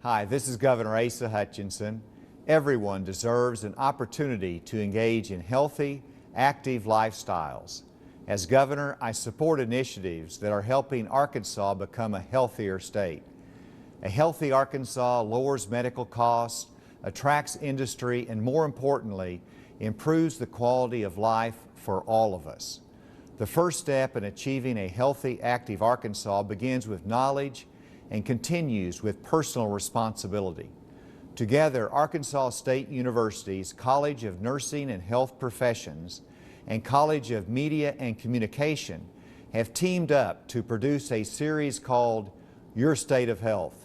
Hi, this is Governor Asa Hutchinson. Everyone deserves an opportunity to engage in healthy, active lifestyles. As governor, I support initiatives that are helping Arkansas become a healthier state. A healthy Arkansas lowers medical costs, attracts industry, and more importantly, improves the quality of life for all of us. The first step in achieving a healthy, active Arkansas begins with knowledge and continues with personal responsibility. Together, Arkansas State University's College of Nursing and Health Professions and College of Media and Communication have teamed up to produce a series called Your State of Health.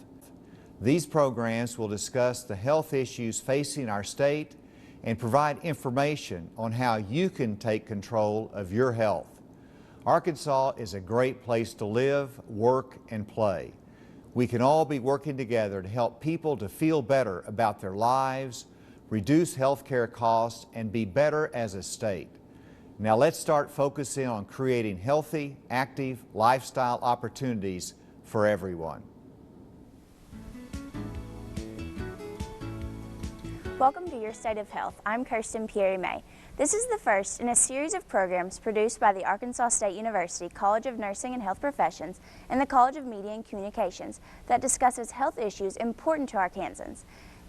These programs will discuss the health issues facing our state and provide information on how you can take control of your health. Arkansas is a great place to live, work, and play. We can all be working together to help people to feel better about their lives, reduce health care costs, and be better as a state. Now let's start focusing on creating healthy, active lifestyle opportunities for everyone. Welcome to Your State of Health. I'm Kirsten Pierre-May. This is the first in a series of programs produced by the Arkansas State University College of Nursing and Health Professions and the College of Media and Communications that discusses health issues important to Arkansans.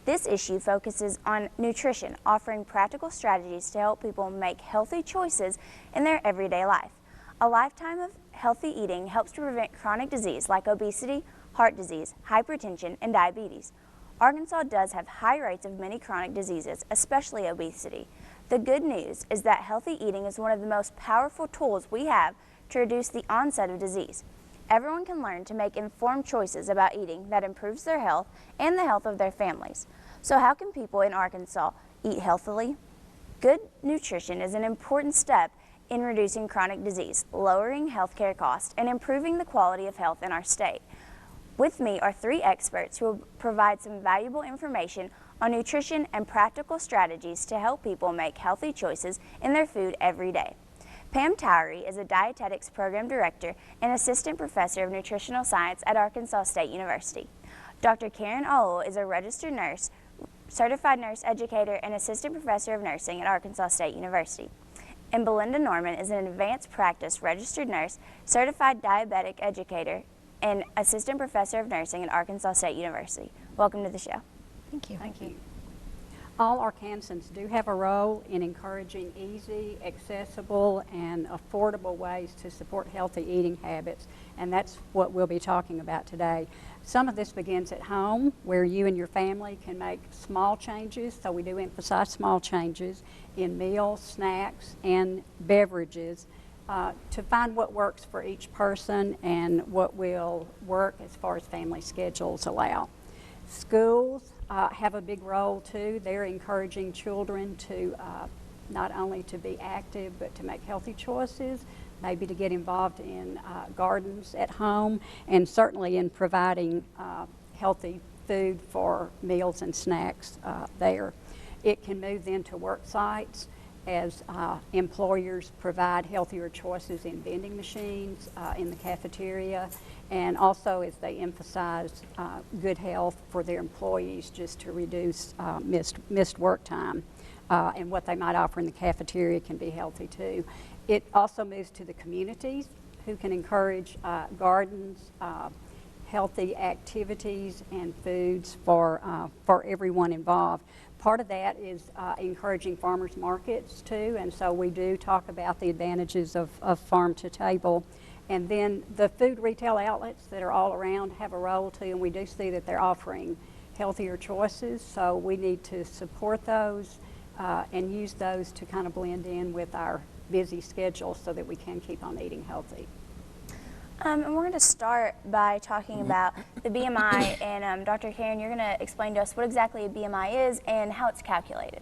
This issue focuses on nutrition, offering practical strategies to help people make healthy choices in their everyday life. A lifetime of healthy eating helps to prevent chronic disease like obesity, heart disease, hypertension, and diabetes. Arkansas does have high rates of many chronic diseases, especially obesity. The good news is that healthy eating is one of the most powerful tools we have to reduce the onset of disease. Everyone can learn to make informed choices about eating that improves their health and the health of their families. So how can people in Arkansas eat healthily? Good nutrition is an important step in reducing chronic disease, lowering healthcare costs, and improving the quality of health in our state. With me are three experts who will provide some valuable information on nutrition and practical strategies to help people make healthy choices in their food every day. Pam Towery is a dietetics program director and assistant professor of nutritional science at Arkansas State University. Dr. Karen Owl is a registered nurse, certified nurse educator, and assistant professor of nursing at Arkansas State University. And Belinda Norman is an advanced practice registered nurse, certified diabetic educator, and assistant professor of nursing at Arkansas State University. Welcome to the show. Thank you. Thank you. All Arkansans do have a role in encouraging easy, accessible, and affordable ways to support healthy eating habits, and that's what we'll be talking about today. Some of this begins at home, where you and your family can make small changes, so we do emphasize small changes in meals, snacks, and beverages to find what works for each person and what will work as far as family schedules allow. Schools have a big role too. They're encouraging children to not only to be active but to make healthy choices, maybe to get involved in gardens at home, and certainly in providing healthy food for meals and snacks there. It can move then to work sites as employers provide healthier choices in vending machines, in the cafeteria, and also as they emphasize good health for their employees just to reduce missed work time. And what they might offer in the cafeteria can be healthy too. It also moves to the communities who can encourage gardens, healthy activities and foods for everyone involved. Part of that is encouraging farmers markets too, and so we do talk about the advantages of farm to table. And then the food retail outlets that are all around have a role too, and we do see that they're offering healthier choices, so we need to support those and use those to kind of blend in with our busy schedule so that we can keep on eating healthy. And we're going to start by talking about the BMI, and Dr. Karen, you're going to explain to us what exactly a BMI is and how it's calculated.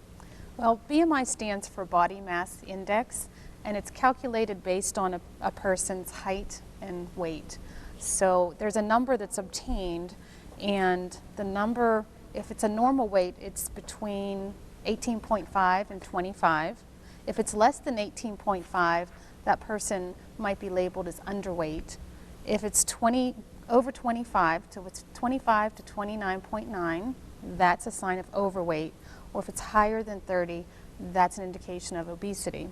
Well, BMI stands for Body Mass Index, and it's calculated based on a person's height and weight. So there's a number that's obtained, and the number, if it's a normal weight, it's between 18.5 and 25. If it's less than 18.5, that person might be labeled as underweight. If it's over 25, so it's 25 to 29.9, that's a sign of overweight, or if it's higher than 30, that's an indication of obesity.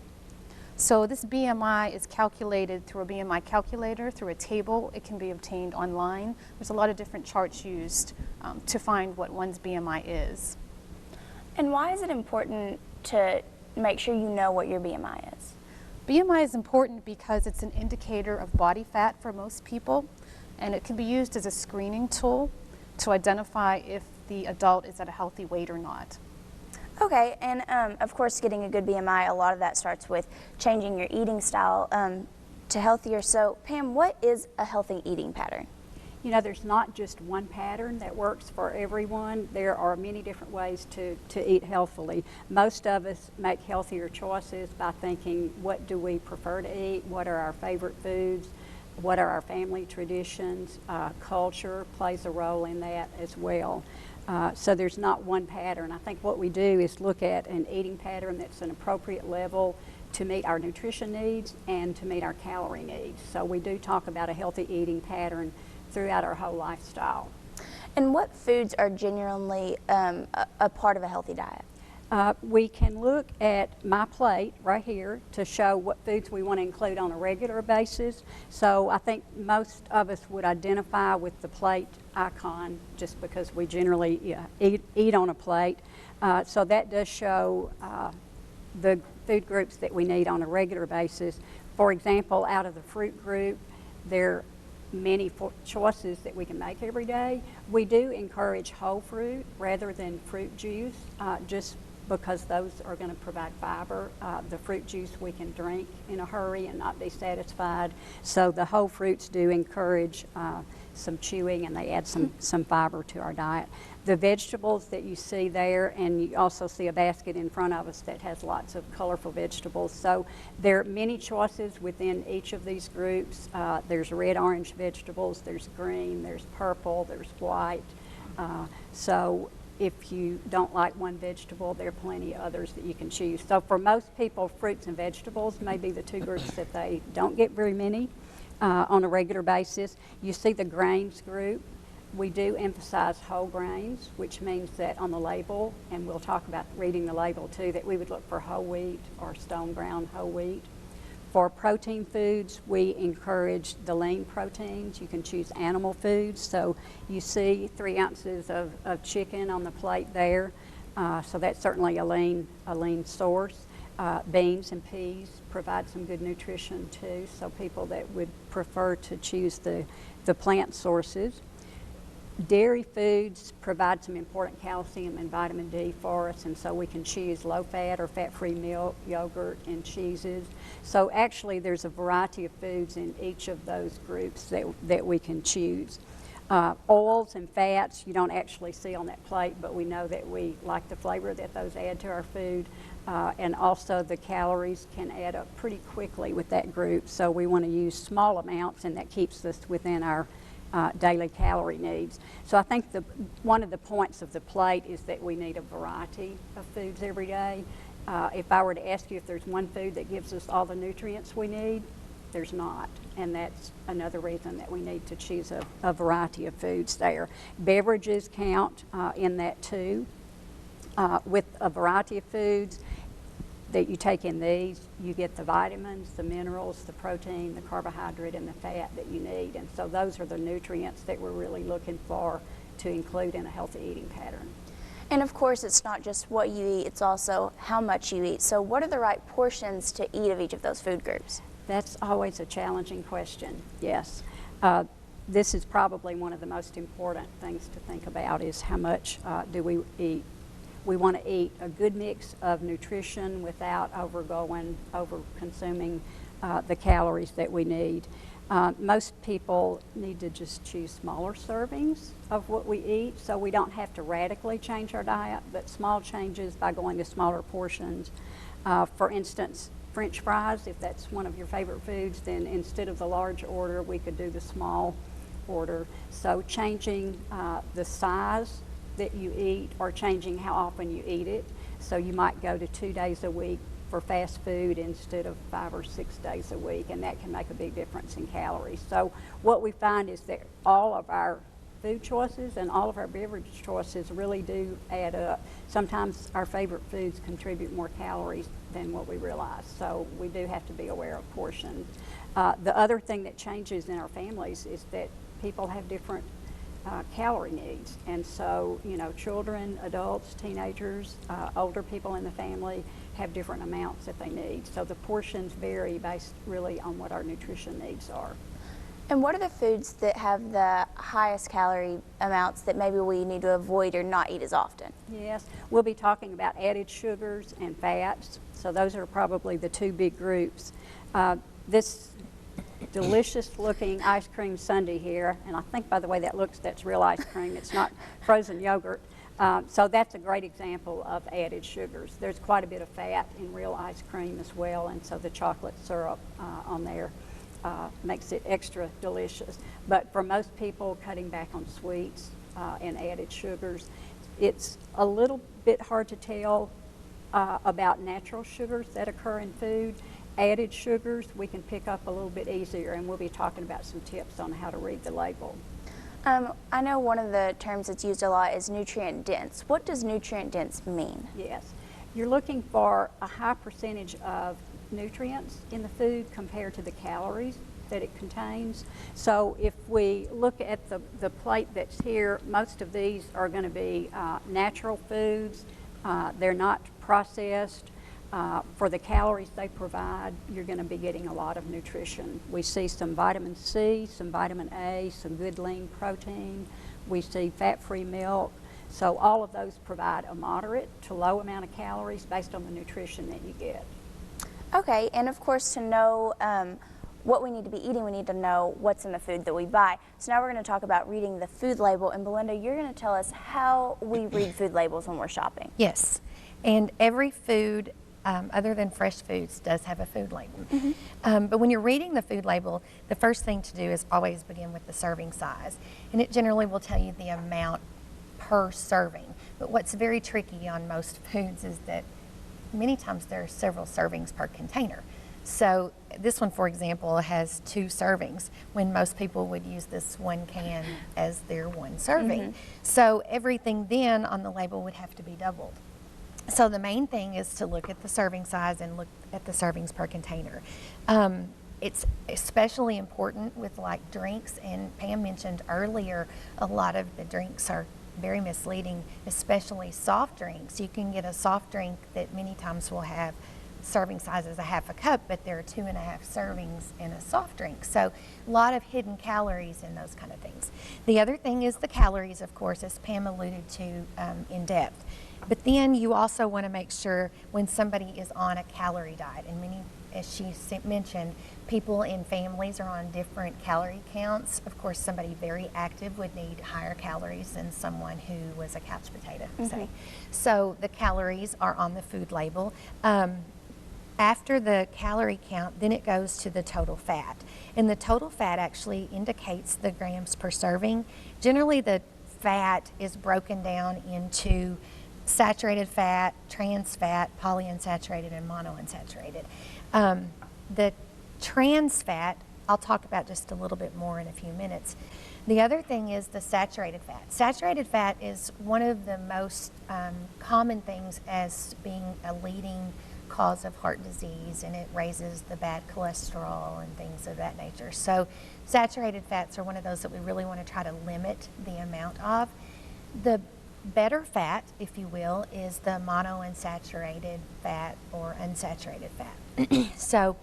So this BMI is calculated through a BMI calculator, through a table. It can be obtained online. There's a lot of different charts used to find what one's BMI is. And why is it important to make sure you know what your BMI is? BMI is important because it's an indicator of body fat for most people, and it can be used as a screening tool to identify if the adult is at a healthy weight or not. Okay, and of course getting a good BMI, a lot of that starts with changing your eating style to healthier. So Pam, what is a healthy eating pattern? You know, there's not just one pattern that works for everyone. There are many different ways to eat healthily. Most of us make healthier choices by thinking, what do we prefer to eat? What are our favorite foods? What are our family traditions? Culture plays a role in that as well. So there's not one pattern. I think what we do is look at an eating pattern that's an appropriate level to meet our nutrition needs and to meet our calorie needs. So we do talk about a healthy eating pattern throughout our whole lifestyle. And what foods are genuinely a part of a healthy diet? We can look at my plate right here to show what foods we want to include on a regular basis. So I think most of us would identify with the plate icon just because we generally eat on a plate. So that does show the food groups that we need on a regular basis. For example, out of the fruit group, there are many choices that we can make every day. We do encourage whole fruit rather than fruit juice, just because those are going to provide fiber. The fruit juice we can drink in a hurry and not be satisfied. So the whole fruits do encourage some chewing, and they add some fiber to our diet. The vegetables that you see there, and you also see a basket in front of us that has lots of colorful vegetables. So there are many choices within each of these groups. There's red, orange vegetables, there's green, there's purple, there's white. So if you don't like one vegetable, there are plenty of others that you can choose. So for most people, fruits and vegetables may be the two groups that they don't get very many on a regular basis. You see the grains group. We do emphasize whole grains, which means that on the label, and we'll talk about reading the label too, that we would look for whole wheat or stone ground whole wheat. For protein foods, we encourage the lean proteins. You can choose animal foods. So you see 3 ounces of chicken on the plate there. So that's certainly a lean source. Beans and peas provide some good nutrition too. So people that would prefer to choose the plant sources. Dairy foods provide some important calcium and vitamin D for us, and so we can choose low-fat or fat-free milk, yogurt, and cheeses. So actually there's a variety of foods in each of those groups that we can choose. Oils and fats you don't actually see on that plate, but we know that we like the flavor that those add to our food, and also the calories can add up pretty quickly with that group, so we want to use small amounts, and that keeps us within our daily calorie needs. So I think one of the points of the plate is that we need a variety of foods every day. If I were to ask you if there's one food that gives us all the nutrients we need, there's not, and that's another reason that we need to choose a variety of foods there. Beverages count in that too. With a variety of foods that you take in these, you get the vitamins, the minerals, the protein, the carbohydrate, and the fat that you need. And so those are the nutrients that we're really looking for to include in a healthy eating pattern. And of course, it's not just what you eat, it's also how much you eat. So what are the right portions to eat of each of those food groups? That's always a challenging question, yes. This is probably one of the most important things to think about is how much do we eat. We want to eat a good mix of nutrition without over-consuming the calories that we need. Most people need to just choose smaller servings of what we eat, so we don't have to radically change our diet, but small changes by going to smaller portions. For instance, French fries, if that's one of your favorite foods, then instead of the large order, we could do the small order. So changing the size that you eat or changing how often you eat it. So you might go to 2 days a week for fast food instead of 5 or 6 days a week, and that can make a big difference in calories. So what we find is that all of our food choices and all of our beverage choices really do add up. Sometimes our favorite foods contribute more calories than what we realize, so we do have to be aware of portions. The other thing that changes in our families is that people have different calorie needs, and so children, adults, teenagers, older people in the family have different amounts that they need. So the portions vary based really on what our nutrition needs are. And what are the foods that have the highest calorie amounts that maybe we need to avoid or not eat as often? Yes, we'll be talking about added sugars and fats, so those are probably the two big groups. This delicious looking ice cream sundae here, and I think by the way that looks, that's real ice cream, it's not frozen yogurt. So that's a great example of added sugars. There's quite a bit of fat in real ice cream as well, and so the chocolate syrup on there makes it extra delicious. But for most people, cutting back on sweets and added sugars, it's a little bit hard to tell about natural sugars that occur in food. Added sugars we can pick up a little bit easier, and we'll be talking about some tips on how to read the label. I know one of the terms that's used a lot is nutrient dense. What does nutrient dense mean? Yes, you're looking for a high percentage of nutrients in the food compared to the calories that it contains. So if we look at the plate that's here, most of these are going to be natural foods. They're not processed. For the calories they provide, you're going to be getting a lot of nutrition. We see some vitamin C, some vitamin A, some good lean protein. We see fat-free milk. So all of those provide a moderate to low amount of calories based on the nutrition that you get. Okay, and of course to know what we need to be eating, we need to know what's in the food that we buy. So now we're going to talk about reading the food label, and Belinda, you're going to tell us how we read food labels when we're shopping. Yes, and every food other than fresh foods does have a food label. Mm-hmm. But when you're reading the food label, the first thing to do is always begin with the serving size. And it generally will tell you the amount per serving. But what's very tricky on most foods is that many times there are several servings per container. So this one, for example, has 2 servings when most people would use this one can as their one serving. Mm-hmm. So everything then on the label would have to be doubled. So the main thing is to look at the serving size and look at the servings per container. It's especially important with like drinks, and Pam mentioned earlier a lot of the drinks are very misleading, especially soft drinks. You can get a soft drink that many times will have serving size as a half a cup, but there are 2.5 servings in a soft drink. So a lot of hidden calories in those kind of things. The other thing is the calories, of course, as Pam alluded to in depth. But then you also want to make sure when somebody is on a calorie diet, and many, as she mentioned, people in families are on different calorie counts. Of course, somebody very active would need higher calories than someone who was a couch potato, say. So the calories are on the food label. After the calorie count, then it goes to the total fat. And the total fat actually indicates the grams per serving. Generally, the fat is broken down into saturated fat, trans fat, polyunsaturated, and monounsaturated. The trans fat, I'll talk about just a little bit more in a few minutes. The other thing is the saturated fat. Saturated fat is one of the most common things as being a leading cause of heart disease, and it raises the bad cholesterol and things of that nature. So saturated fats are one of those that we really want to try to limit the amount of. The better fat, if you will, is the monounsaturated fat or unsaturated fat. So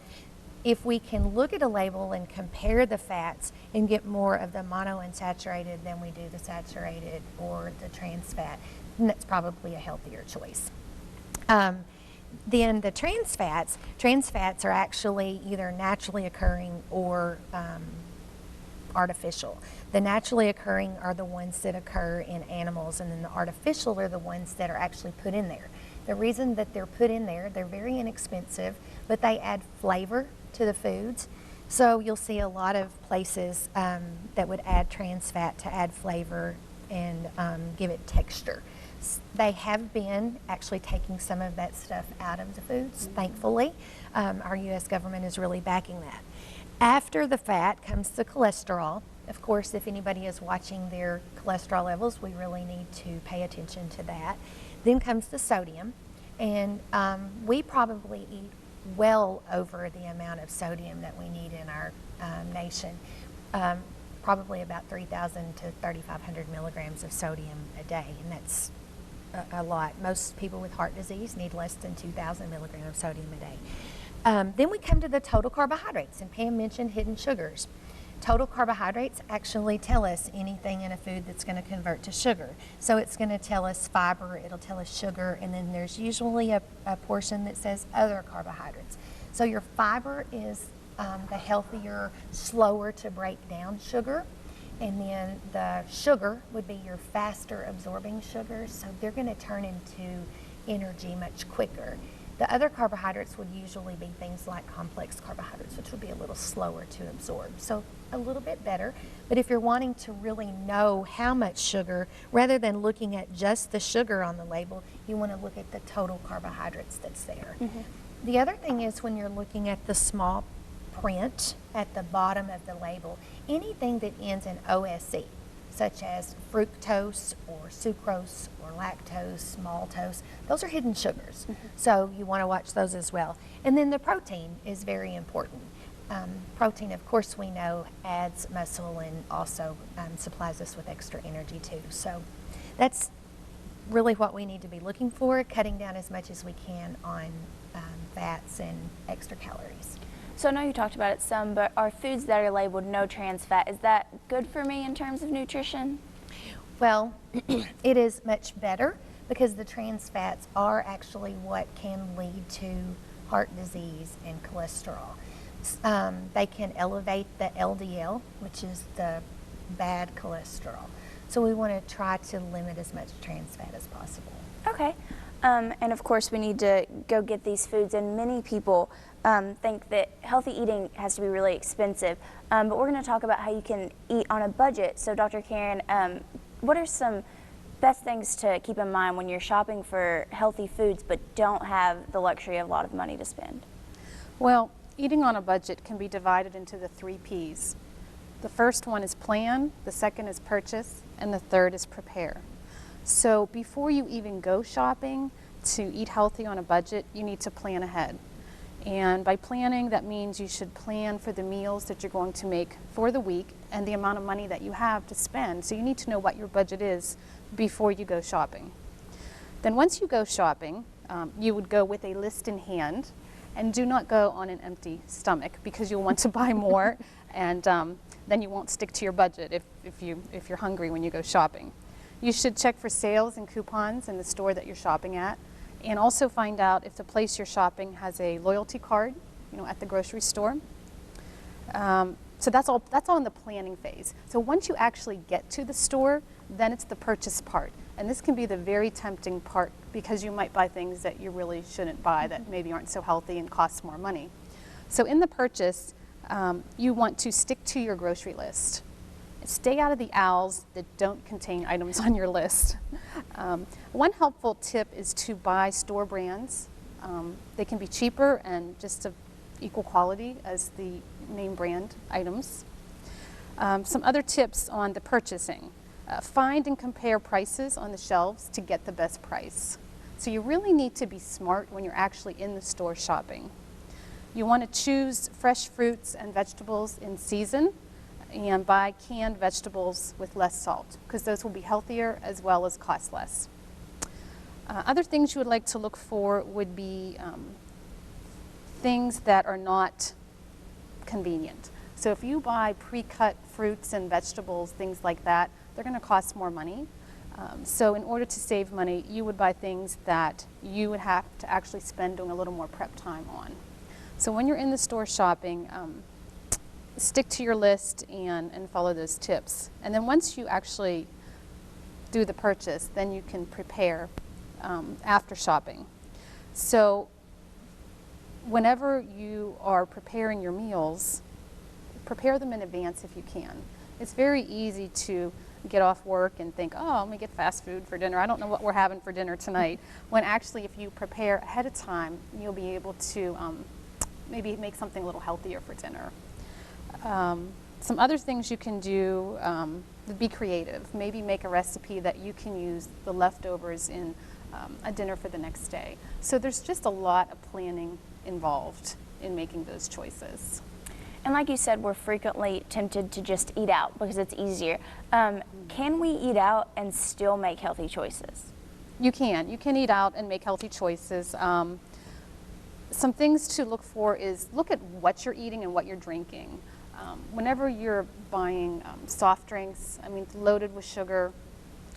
if we can look at a label and compare the fats and get more of the monounsaturated than we do the saturated or the trans fat, then that's probably a healthier choice. Then the trans fats are actually either naturally occurring or artificial. The naturally occurring are the ones that occur in animals, and then the artificial are the ones that are actually put in there. The reason that they're put in there, they're very inexpensive, but they add flavor to the foods. So you'll see a lot of places that would add trans fat to add flavor and give it texture. They have been actually taking some of that stuff out of the foods, thankfully. Our U.S. government is really backing that. After the fat comes the cholesterol. Of course, if anybody is watching their cholesterol levels, we really need to pay attention to that. Then comes the sodium, and we probably eat well over the amount of sodium that we need in our nation. Probably about 3,000 to 3,500 milligrams of sodium a day, and that's a lot. Most people with heart disease need less than 2,000 milligrams of sodium a day. Then we come to the total carbohydrates, and Pam mentioned hidden sugars. Total carbohydrates actually tell us anything in a food that's going to convert to sugar. So it's going to tell us fiber, it'll tell us sugar, and then there's usually a portion that says other carbohydrates. So your fiber is the healthier, slower to break down sugar, and then the sugar would be your faster absorbing sugars, so they're going to turn into energy much quicker. The other carbohydrates would usually be things like complex carbohydrates, which would be a little slower to absorb. So a little bit better, but if you're wanting to really know how much sugar, rather than looking at just the sugar on the label, you want to look at the total carbohydrates that's there. The other thing is when you're looking at the small print at the bottom of the label, anything that ends in OSE, such as fructose or sucrose or lactose, maltose, those are hidden sugars. So you want to watch those as well. And then the protein is very important. Protein, of course, we know adds muscle and also supplies us with extra energy too. So that's really what we need to be looking for, cutting down as much as we can on fats and extra calories. So I know you talked about it some, but are foods that are labeled no trans fat, is that good for me in terms of nutrition? Well, it is much better because the trans fats are actually what can lead to heart disease and cholesterol. They can elevate the LDL, which is the bad cholesterol. So we want to try to limit as much trans fat as possible. Okay. And of course we need to go get these foods, and many people think that healthy eating has to be really expensive, but we're going to talk about how you can eat on a budget. So Dr. Karen, what are some best things to keep in mind when you're shopping for healthy foods but don't have the luxury of a lot of money to spend? Well, eating on a budget can be divided into the 3 P's. The first one is plan, the second is purchase, and the third is prepare. So before you even go shopping to eat healthy on a budget, you need to plan ahead. And by planning, that means you should plan for the meals that you're going to make for the week and the amount of money that you have to spend. So you need to know what your budget is before you go shopping. Then once you go shopping, you would go with a list in hand, and do not go on an empty stomach because you'll want to buy more, and then you won't stick to your budget if you're hungry when you go shopping. You should check for sales and coupons in the store that you're shopping at, and also find out if the place you're shopping has a loyalty card, at the grocery store. So that's all in the planning phase. So once you actually get to the store, then it's the purchase part. And this can be the very tempting part because you might buy things that you really shouldn't buy that maybe aren't so healthy and cost more money. So in the purchase, you want to stick to your grocery list. Stay out of the aisles that don't contain items on your list. One helpful tip is to buy store brands. They can be cheaper and just of equal quality as the name brand items. Some other tips on the purchasing. Find and compare prices on the shelves to get the best price. So you really need to be smart when you're actually in the store shopping. You want to choose fresh fruits and vegetables in season, and buy canned vegetables with less salt because those will be healthier as well as cost less. Other things you would like to look for would be things that are not convenient. So if you buy pre-cut fruits and vegetables, things like that, they're going to cost more money. So in order to save money, you would buy things that you would have to actually spend doing a little more prep time on. So when you're in the store shopping, stick to your list and follow those tips. And then once you actually do the purchase, then you can prepare after shopping. So whenever you are preparing your meals, prepare them in advance if you can. It's very easy to get off work and think, oh, I'm gonna get fast food for dinner. I don't know what we're having for dinner tonight. When actually, if you prepare ahead of time, you'll be able to maybe make something a little healthier for dinner. Some other things you can do, be creative. Maybe make a recipe that you can use the leftovers in a dinner for the next day. So there's just a lot of planning involved in making those choices. And like you said, we're frequently tempted to just eat out because it's easier. Can we eat out and still make healthy choices? You can. You can eat out and make healthy choices. Some things to look for is look at what you're eating and what you're drinking. Whenever you're buying soft drinks, I mean, loaded with sugar,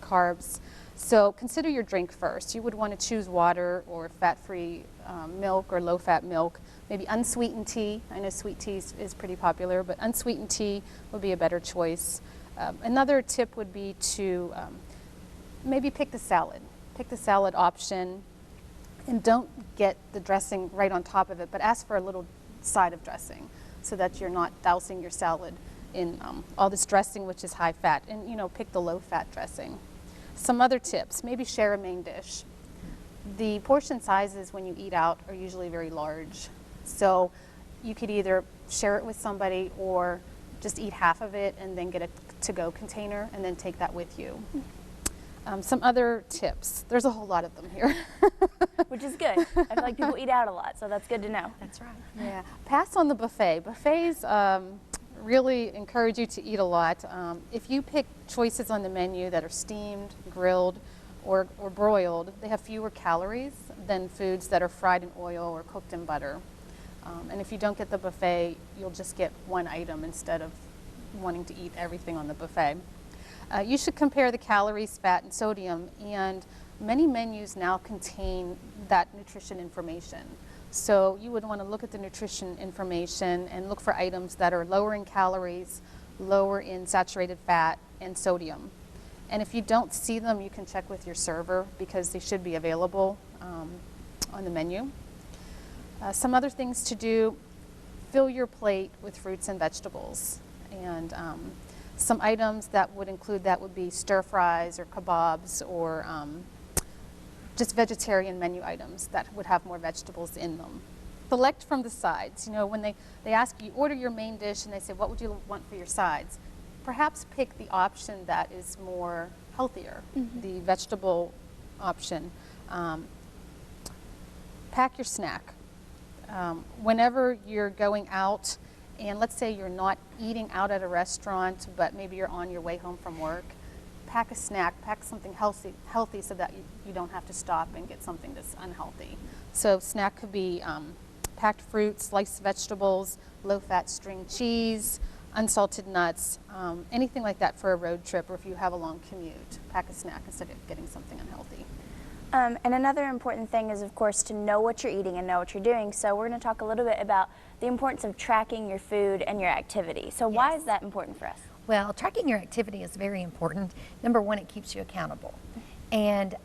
carbs, so consider your drink first. You would want to choose water or fat-free milk or low-fat milk, maybe unsweetened tea. I know sweet tea is pretty popular, but unsweetened tea would be a better choice. Another tip would be to maybe pick the salad. Pick the salad option, and don't get the dressing right on top of it, but ask for a little side of dressing so that you're not dousing your salad in all this dressing, which is high fat, and pick the low-fat dressing. Some other tips, maybe share a main dish. The portion sizes when you eat out are usually very large. So you could either share it with somebody or just eat half of it and then get a to-go container and then take that with you. Some other tips, there's a whole lot of them here. Which is good. I feel like people eat out a lot, so that's good to know. That's right. Yeah. Pass on the buffet. Buffets really encourage you to eat a lot. If you pick choices on the menu that are steamed, grilled, or broiled, they have fewer calories than foods that are fried in oil or cooked in butter. And if you don't get the buffet, you'll just get one item instead of wanting to eat everything on the buffet. You should compare the calories, fat, and sodium, and many menus now contain that nutrition information. So you would want to look at the nutrition information and look for items that are lower in calories, lower in saturated fat, and sodium. And if you don't see them, you can check with your server because they should be available on the menu. Some other things to do, fill your plate with fruits and vegetables. And some items that would include that would be stir fries or kebabs or just vegetarian menu items that would have more vegetables in them. Select from the sides. When they ask you, order your main dish, and they say, what would you want for your sides? Perhaps pick the option that is more healthier, the vegetable option. Pack your snack. Whenever you're going out, and let's say you're not eating out at a restaurant, but maybe you're on your way home from work, pack a snack, pack something healthy so that you don't have to stop and get something that's unhealthy. So snack could be packed fruits, sliced vegetables, low-fat string cheese, unsalted nuts, anything like that for a road trip, or if you have a long commute, pack a snack instead of getting something unhealthy. And another important thing is, of course, to know what you're eating and know what you're doing. So we're going to talk a little bit about the importance of tracking your food and your activity. So why is that important for us? Well, tracking your activity is very important. Number one, it keeps you accountable. And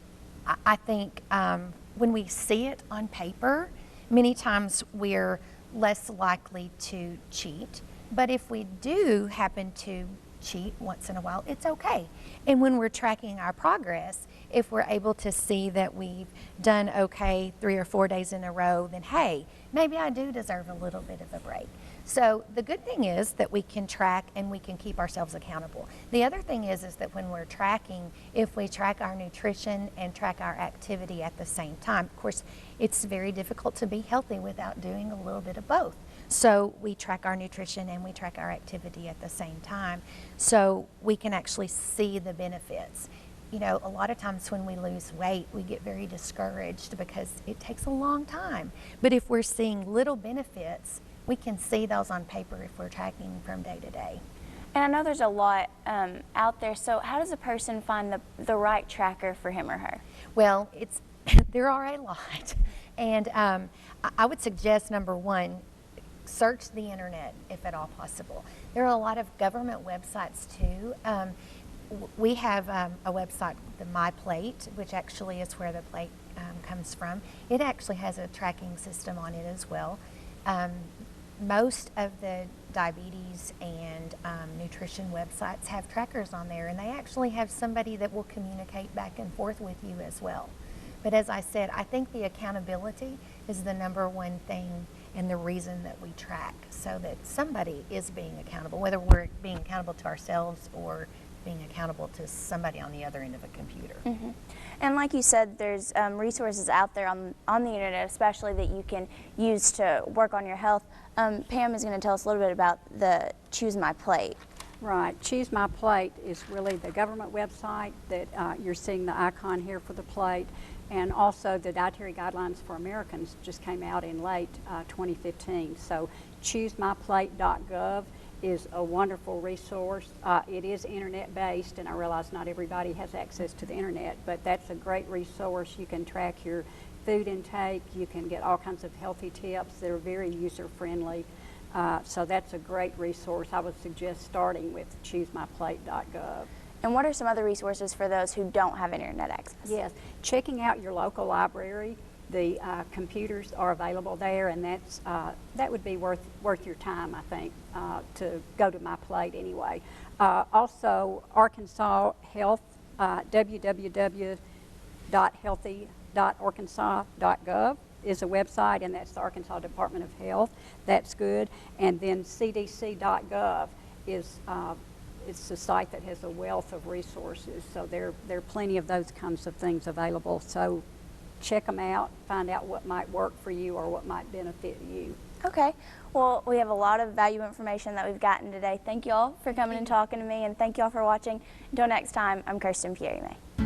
I think when we see it on paper, many times we're less likely to cheat. But if we do happen to cheat once in a while, it's okay. And when we're tracking our progress, if we're able to see that we've done okay 3 or 4 days in a row, then hey, maybe I do deserve a little bit of a break. So the good thing is that we can track and we can keep ourselves accountable. The other thing is that when we're tracking, if we track our nutrition and track our activity at the same time, of course, it's very difficult to be healthy without doing a little bit of both. So we track our nutrition and we track our activity at the same time, so we can actually see the benefits. A lot of times when we lose weight, we get very discouraged because it takes a long time. But if we're seeing little benefits, we can see those on paper if we're tracking from day to day. And I know there's a lot out there, so how does a person find the right tracker for him or her? Well, there are a lot. And I would suggest, number one, search the internet if at all possible. There are a lot of government websites too. We have a website, the My Plate, which actually is where the plate comes from. It actually has a tracking system on it as well. most of the diabetes and nutrition websites have trackers on there, and they actually have somebody that will communicate back and forth with you as well. But as I said, I think the accountability is the number one thing and the reason that we track, so that somebody is being accountable, whether we're being accountable to ourselves or being accountable to somebody on the other end of a computer. Mm-hmm. And like you said, there's resources out there on the internet, especially that you can use to work on your health. Pam is going to tell us a little bit about the Choose My Plate. Right. Choose My Plate is really the government website that you're seeing the icon here for the plate. And also the Dietary Guidelines for Americans just came out in late 2015. So choosemyplate.gov is a wonderful resource. It is internet-based, and I realize not everybody has access to the internet, but that's a great resource. You can track your food intake. You can get all kinds of healthy tips that are very user-friendly. So that's a great resource. I would suggest starting with choosemyplate.gov. And what are some other resources for those who don't have internet access? Yes, checking out your local library. The computers are available there, and that would be worth your time, I think, to go to My Plate anyway. Also, Arkansas Health, www.healthy.arkansas.gov is a website, and that's the Arkansas Department of Health. That's good. And then cdc.gov is it's a site that has a wealth of resources. So there are plenty of those kinds of things available. So check them out, find out what might work for you or what might benefit you. Okay. Well, we have a lot of valuable information that we've gotten today. Thank you all for coming and talking to me, and thank you all for watching. Until next time, I'm Kirsten Pierre-May.